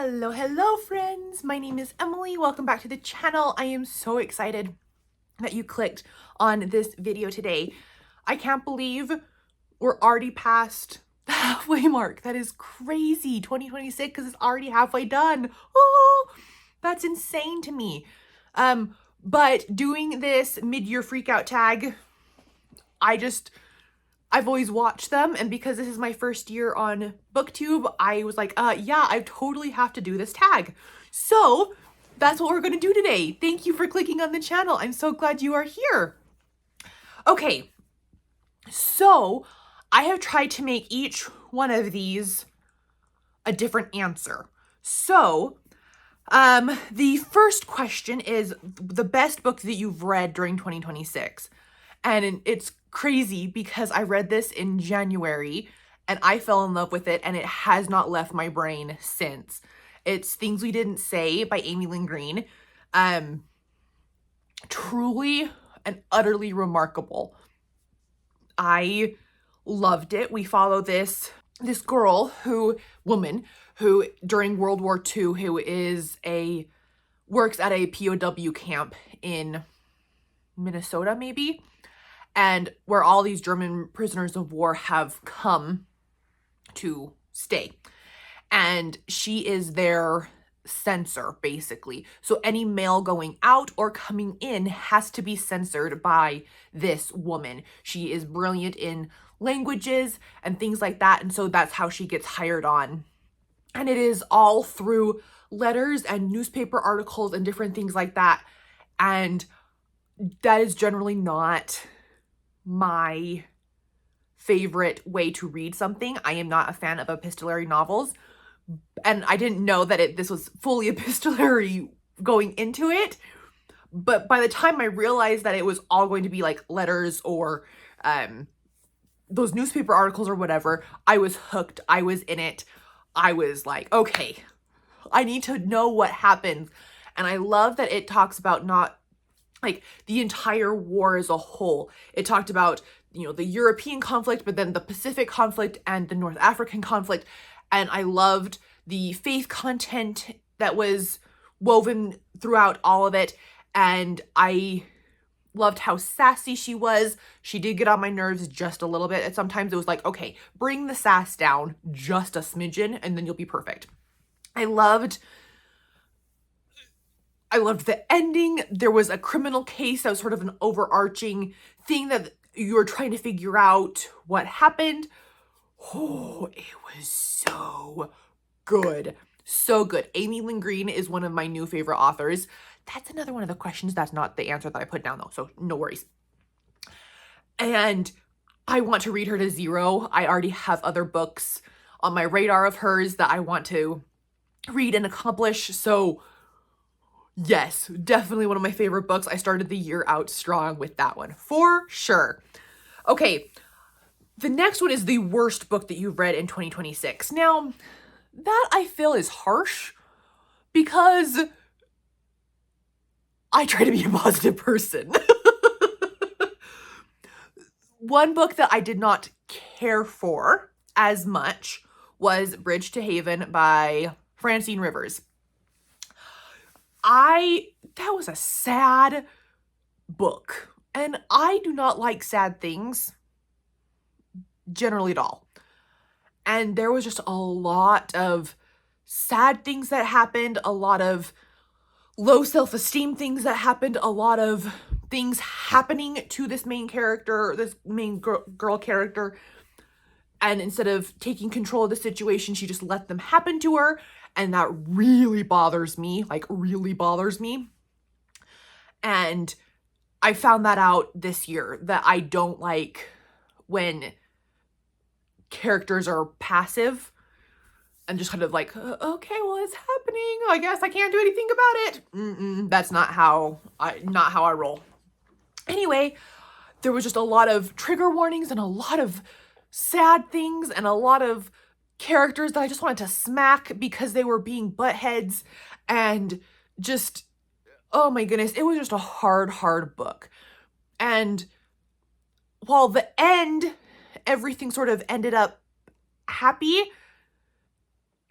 Hello friends! My name is Emily. Welcome back to the channel. I am so excited that you clicked on this video today. I can't believe we're already past the halfway mark. That is crazy. 2026 because it's already halfway done. Oh, that's insane to me. But doing this mid-year freakout tag, I've always watched them, and because this is my first year on Booktube, I was like, yeah, I totally have to do this tag. So that's what we're going to do today. Thank you for clicking on the channel. I'm so glad you are here. Okay, so I have tried to make each one of these a different answer. So the first question is the best book that you've read during 2026. And it's crazy because I read this in January and I fell in love with it and it has not left my brain since. It's Things We Didn't Say by Amy Lynn Green. Truly and utterly remarkable. I loved it. We follow this woman who during World War II, who works at a POW camp in Minnesota, maybe, and where all these German prisoners of war have come to stay. And she is their censor, basically. So any mail going out or coming in has to be censored by this woman. She is brilliant in languages and things like that, and so that's how she gets hired on. And it is all through letters and newspaper articles and different things like that. And that is generally not my favorite way to read something. I am not a fan of epistolary novels, and I didn't know that this was fully epistolary going into it. But by the time I realized that it was all going to be like letters or those newspaper articles or whatever, I was hooked. I was in it. I was like, okay, I need to know what happens. And I love that it talks about not like the entire war as a whole. It talked about, the European conflict, but then the Pacific conflict and the North African conflict. And I loved the faith content that was woven throughout all of it. And I loved how sassy she was. She did get on my nerves just a little bit. And sometimes it was like, okay, bring the sass down just a smidgen and then you'll be perfect. I loved the ending. There was a criminal case that was sort of an overarching thing that you were trying to figure out what happened. Oh, it was so good. So good. Amy Lynn Green is one of my new favorite authors. That's another one of the questions. That's not the answer that I put down though, so no worries. And I want to read her to zero. I already have other books on my radar of hers that I want to read and accomplish, so yes, definitely one of my favorite books. I started the year out strong with that one, for sure. Okay, the next one is the worst book that you've read in 2026. Now, that I feel is harsh because I try to be a positive person. One book that I did not care for as much was Bridge to Haven by Francine Rivers. That was a sad book, and I do not like sad things generally at all. And there was just a lot of sad things that happened, a lot of low self-esteem things that happened, a lot of things happening to this main character, this main girl character. And instead of taking control of the situation, she just let them happen to her. And that really bothers me, like really bothers me. And I found that out this year, that I don't like when characters are passive and just kind of like, okay, well, it's happening. I guess I can't do anything about it. That's not how I roll. Anyway, there was just a lot of trigger warnings and a lot of sad things and a lot of characters that I just wanted to smack because they were being buttheads, and just, oh my goodness, it was just a hard book. And while the end, everything sort of ended up happy,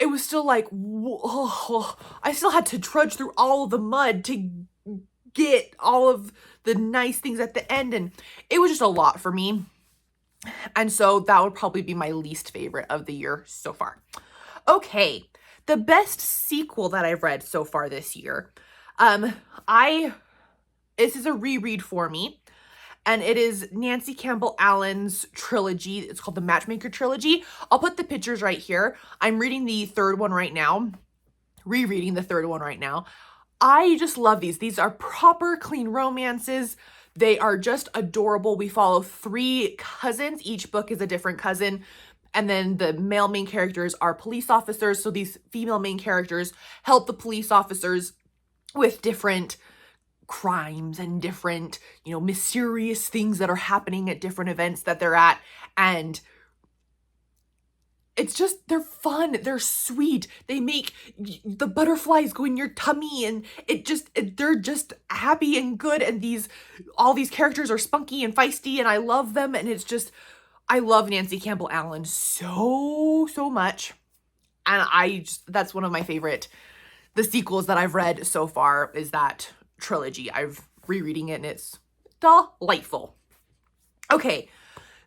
it was still like, I still had to trudge through all of the mud to get all of the nice things at the end, and it was just a lot for me. And so that would probably be my least favorite of the year so far. Okay, the best sequel that I've read so far this year. This is a reread for me, and it is Nancy Campbell Allen's trilogy. It's called the Matchmaker Trilogy. I'll put the pictures right here. I'm reading the third one right now, rereading the third one right now. I just love these. These are proper clean romances. They are just adorable. We follow 3 cousins. Each book is a different cousin. And then the male main characters are police officers. So these female main characters help the police officers with different crimes and different, mysterious things that are happening at different events that they're at. And it's just, they're fun. They're sweet. They make the butterflies go in your tummy, and they're just happy and good. And all these characters are spunky and feisty, and I love them. And it's just, I love Nancy Campbell Allen so, so much. And that's one of my favorite, the sequels that I've read so far is that trilogy. I've rereading it and it's delightful. Okay,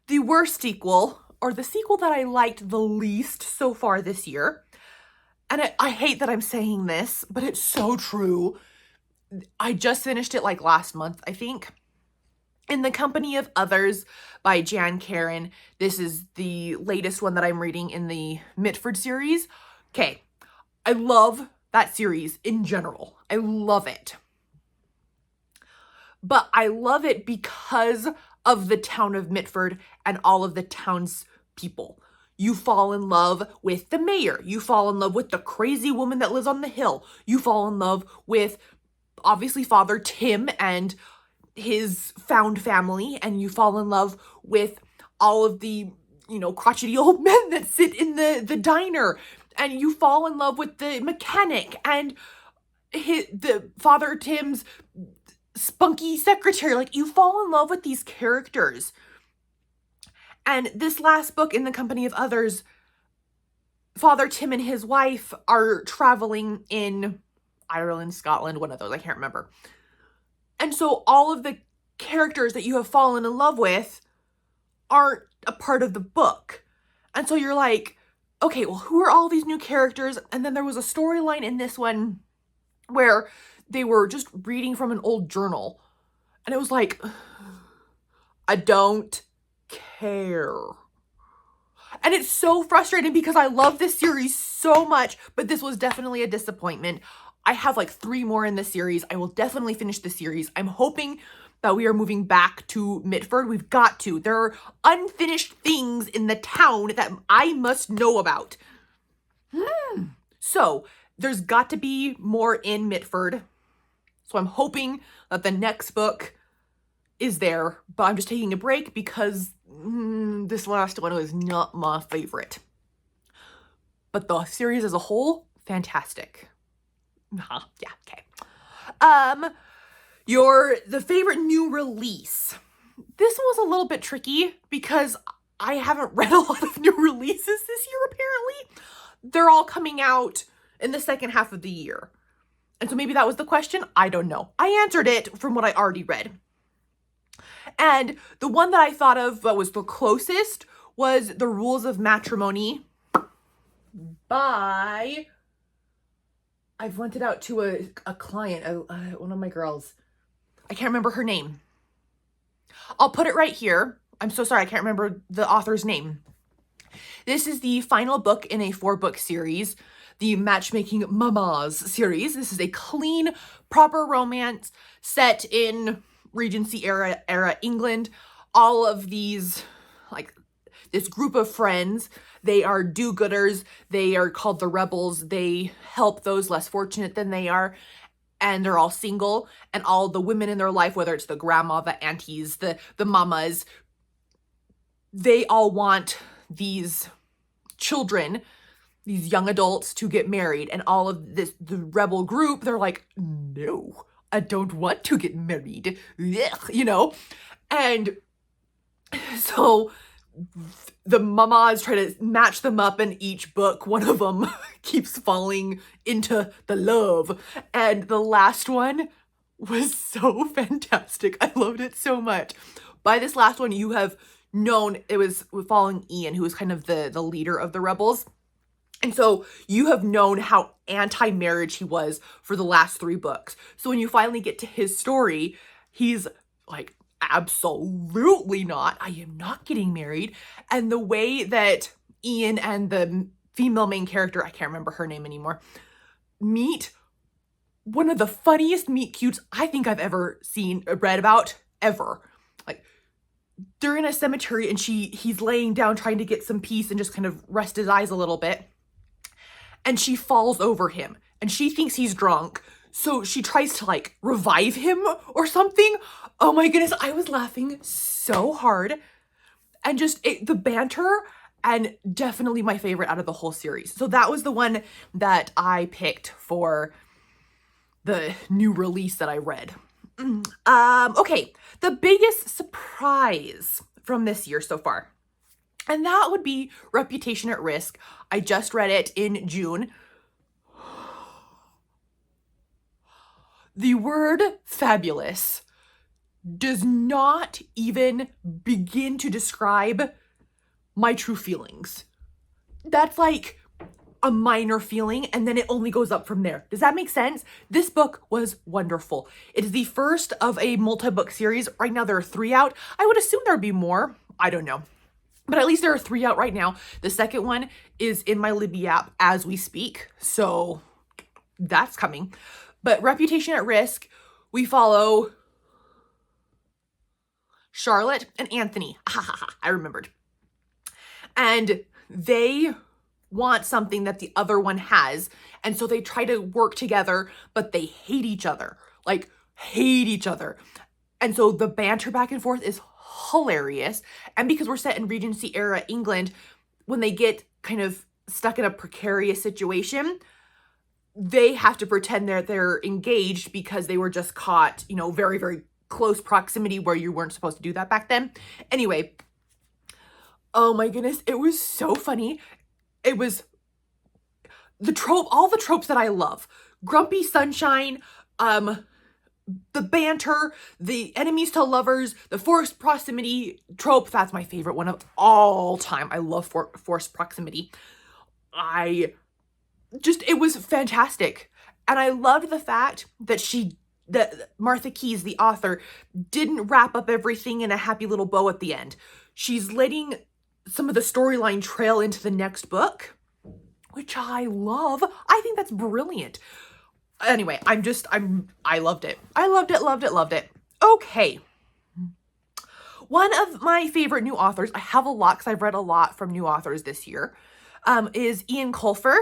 the worst sequel, or the sequel that I liked the least so far this year, and I hate that I'm saying this, but it's so true. I just finished it like last month, I think. In the Company of Others by Jan Karon. This is the latest one that I'm reading in the Mitford series. Okay, I love that series in general. I love it. But I love it because of the town of Mitford and all of the town's people. You fall in love with the mayor. You fall in love with the crazy woman that lives on the hill. You fall in love with, obviously, Father Tim and his found family. And you fall in love with all of the, crotchety old men that sit in the diner. And you fall in love with the mechanic and the Father Tim's spunky secretary. Like, you fall in love with these characters. And this last book, In the Company of Others, Father Tim and his wife are traveling in Ireland, Scotland, one of those, I can't remember. And so all of the characters that you have fallen in love with aren't a part of the book. And so you're like, okay, well, who are all these new characters? And then there was a storyline in this one where they were just reading from an old journal. And it was like, I don't care. And it's so frustrating because I love this series so much, but this was definitely a disappointment. I have like 3 more in the series. I will definitely finish the series. I'm hoping that we are moving back to Mitford. We've got to. There are unfinished things in the town that I must know about. So there's got to be more in Mitford. So I'm hoping that the next book is there, but I'm just taking a break because this last one was not my favorite. But the series as a whole, fantastic. Yeah, okay. The favorite new release. This one was a little bit tricky because I haven't read a lot of new releases this year, apparently. They're all coming out in the second half of the year. And so maybe that was the question. I don't know. I answered it from what I already read. And the one that I thought of that was the closest was The Rules of Matrimony by, I've lent it out to a client, one of my girls. I can't remember her name. I'll put it right here. I'm so sorry, I can't remember the author's name. This is the final book in a 4-book series, the Matchmaking Mamas series. This is a clean, proper romance set in Regency era England. All of these, like this group of friends, they are do-gooders. They are called the rebels. They help those less fortunate than they are. And they're all single. And all the women in their life, whether it's the grandma, the aunties, the mamas, they all want these children, these young adults, to get married. And all of the rebel group, they're like, no, I don't want to get married. Ugh, And so the mamas try to match them up in each book. One of them keeps falling into the love. And the last one was so fantastic. I loved it so much. By this last one, you have known it was following Ian, who was kind of the leader of the rebels. And so you have known how anti-marriage he was for the last 3 books. So when you finally get to his story, he's like, absolutely not. I am not getting married. And the way that Ian and the female main character, I can't remember her name anymore, meet, one of the funniest meet cutes I think I've ever read about, ever. Like, they're in a cemetery and he's laying down trying to get some peace and just kind of rest his eyes a little bit. And she falls over him and she thinks he's drunk. So she tries to like revive him or something. Oh my goodness, I was laughing so hard. And just the banter, and definitely my favorite out of the whole series. So that was the one that I picked for the new release that I read. Okay, the biggest surprise from this year so far. And that would be Reputation at Risk. I just read it in June. The word fabulous does not even begin to describe my true feelings. That's like a minor feeling, and then it only goes up from there. Does that make sense? This book was wonderful. It is the first of a multi-book series. Right now there are 3 out. I would assume there'd be more. I don't know. But at least there are 3 out right now. The second one is in my Libby app as we speak. So that's coming. But Reputation at Risk, we follow Charlotte and Anthony. I remembered. And they want something that the other one has. And so they try to work together, but they hate each other. Like, hate each other. And so the banter back and forth is hilarious. And because we're set in Regency era England, when they get kind of stuck in a precarious situation, they have to pretend they're engaged because they were just caught, you know, very, very close proximity where you weren't supposed to do that back then. Anyway, oh my goodness, it was so funny. It was all the tropes that I love. Grumpy sunshine, the banter, the enemies to lovers, the forced proximity trope. That's my favorite one of all time. I love forced proximity. It was fantastic. And I loved the fact that that Martha Keyes, the author, didn't wrap up everything in a happy little bow at the end. She's letting some of the storyline trail into the next book, which I love. I think that's brilliant. Anyway, I loved it. I loved it. Okay. One of my favorite new authors, I have a lot because I've read a lot from new authors this year, is Ian Colfer.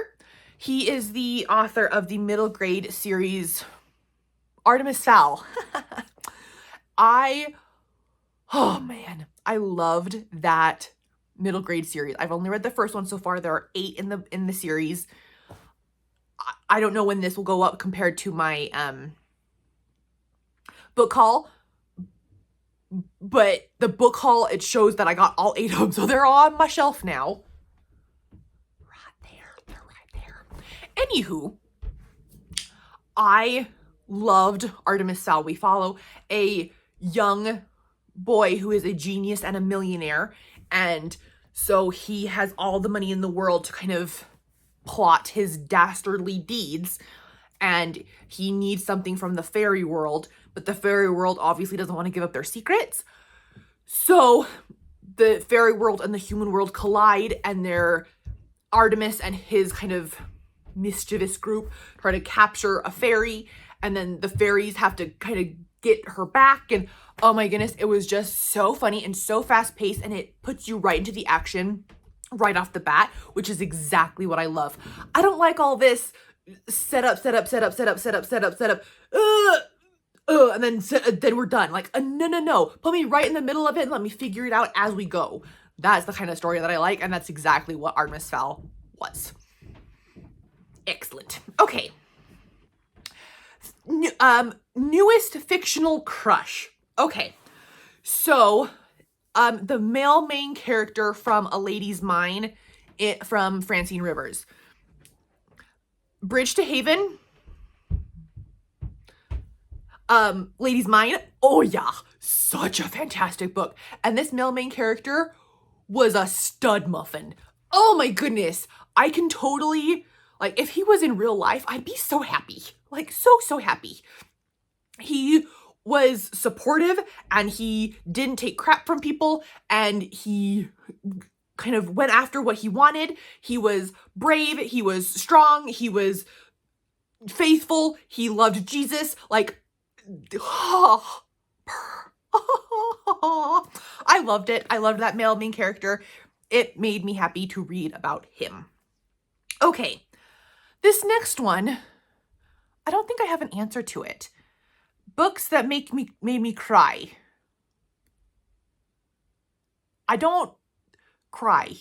He is the author of the middle grade series, Artemis Fowl. Oh man, I loved that middle grade series. I've only read the first one so far. There are 8 in the series. I don't know when this will go up compared to my book haul, but the book haul, it shows that I got all 8 of them, so they're all on my shelf now. They're right there. Anywho, I loved Artemis Fowl. We follow a young boy who is a genius and a millionaire, and so he has all the money in the world to kind of plot his dastardly deeds, and he needs something from the fairy world, but the fairy world obviously doesn't want to give up their secrets. So the fairy world and the human world collide, and Artemis and his kind of mischievous group try to capture a fairy, and then the fairies have to kind of get her back. And oh my goodness, it was just so funny and so fast paced, and it puts you right into the action right off the bat, which is exactly what I love. I don't like all this set up, and then we're done. Like, no. Put me right in the middle of it and let me figure it out as we go. That's the kind of story that I like, and that's exactly what Artemis Fowl was. Excellent. Okay. Newest fictional crush. Okay. So, The male main character from A Lady's Mine, from Francine Rivers. Bridge to Haven. Lady's Mine. Oh yeah, such a fantastic book. And this male main character was a stud muffin. Oh my goodness. I can totally, like, if he was in real life, I'd be so happy. Like, so happy. He was supportive, and he didn't take crap from people, and he kind of went after what he wanted. He was brave, he was strong, he was faithful, he loved Jesus. Like, oh, I loved it. I loved that male main character. It made me happy to read about him. Okay, this next one, I don't think I have an answer to it. Books that made me cry. I don't cry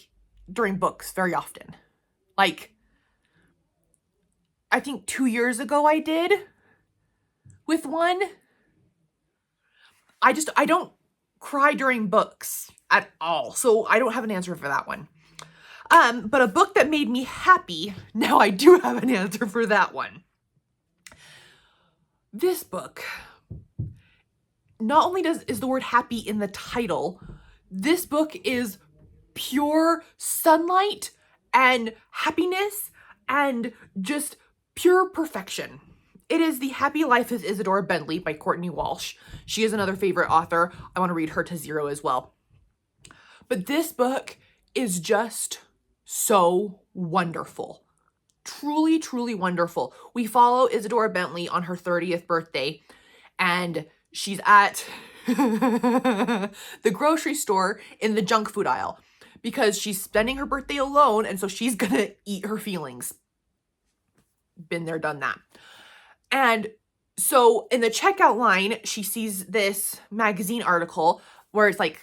during books very often. Like, I think 2 years ago I did with one. I don't cry during books at all. So I don't have an answer for that one. But a book that made me happy, now I do have an answer for that one. This book, not only is the word happy in the title, this book is pure sunlight and happiness and just pure perfection. It is The Happy Life of Isadora Bentley by Courtney Walsh. She is another favorite author. I want to read her to zero as well. But this book is just so wonderful. Truly, truly wonderful. We follow Isadora Bentley on her 30th birthday, and she's at the grocery store in the junk food aisle because she's spending her birthday alone, and so she's gonna eat her feelings. Been there, done that. And so in the checkout line, she sees this magazine article where it's like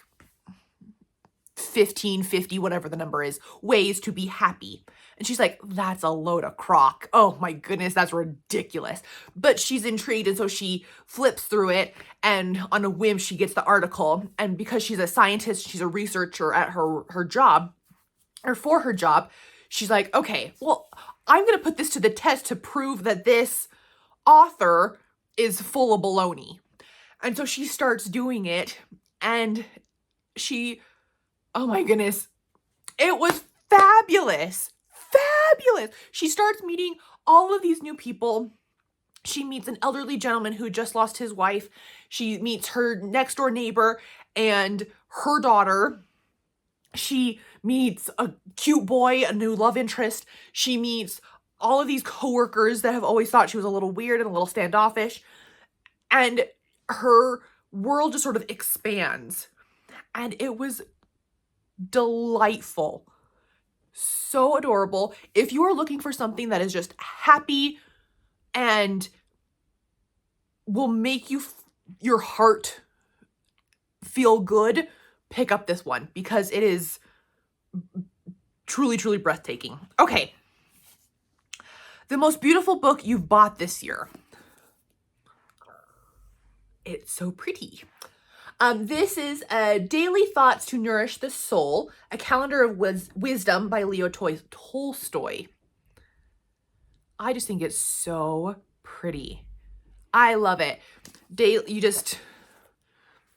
1550, whatever the number is, ways to be happy. And she's like, that's a load of crock. Oh my goodness, that's ridiculous. But she's intrigued, and so she flips through it, and on a whim, she gets the article. And because she's a scientist, she's a researcher at her job, or for her job, she's like, okay, well, I'm going to put this to the test to prove that this author is full of baloney. And so she starts doing it, and oh my goodness, it was fabulous. Fabulous. She starts meeting all of these new people. She meets an elderly gentleman who just lost his wife. She meets her next door neighbor and her daughter. She meets a cute boy, a new love interest. She meets all of these coworkers that have always thought she was a little weird and a little standoffish. And her world just sort of expands. And it was delightful. So adorable. If you are looking for something that is just happy and will make your heart feel good, pick up this one because it is truly, truly breathtaking. Okay. The most beautiful book you've bought this year. It's so pretty. This is Daily Thoughts to Nourish the Soul, a calendar of wisdom by Leo Tolstoy. I just think it's so pretty. I love it.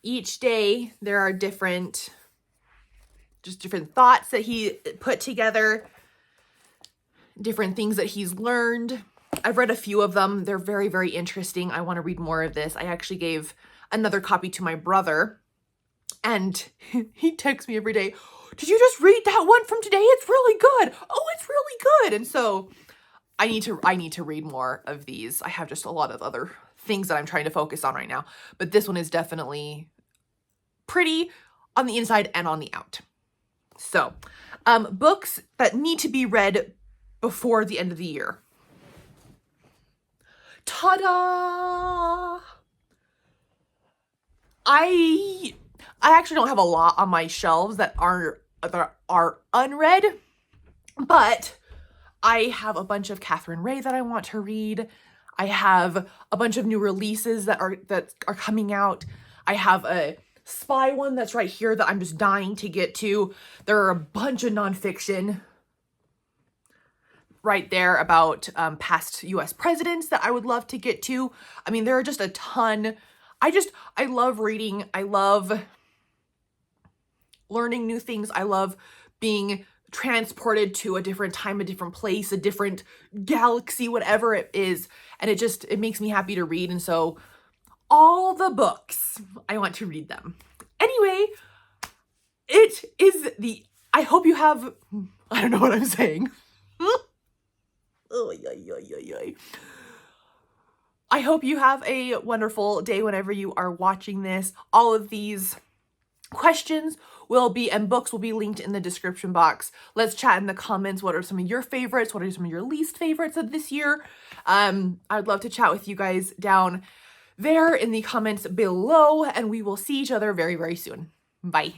Each day there are different thoughts that he put together, different things that he's learned. I've read a few of them. They're very, very interesting. I want to read more of this. I actually gave another copy to my brother, and he texts me every day, did you just read that one from today? It's really good. Oh, it's really good. And so I need to read more of these. I have just a lot of other things that I'm trying to focus on right now, but this one is definitely pretty on the inside and on the out. So, books that need to be read before the end of the year. Ta-da! I actually don't have a lot on my shelves that are unread, but I have a bunch of Catherine Ray that I want to read. I have a bunch of new releases that are coming out. I have a spy one that's right here that I'm just dying to get to. There are a bunch of nonfiction right there about past US presidents that I would love to get to. I mean, there are just a ton. I love reading. I love learning new things. I love being transported to a different time, a different place, a different galaxy, whatever it is. And it makes me happy to read. And so all the books, I want to read them. Anyway, I hope you have, I don't know what I'm saying. I hope you have a wonderful day whenever you are watching this. All of these questions and books will be linked in the description box. Let's chat in the comments. What are some of your favorites? What are some of your least favorites of this year? I'd love to chat with you guys down there in the comments below, and we will see each other very, very soon. Bye.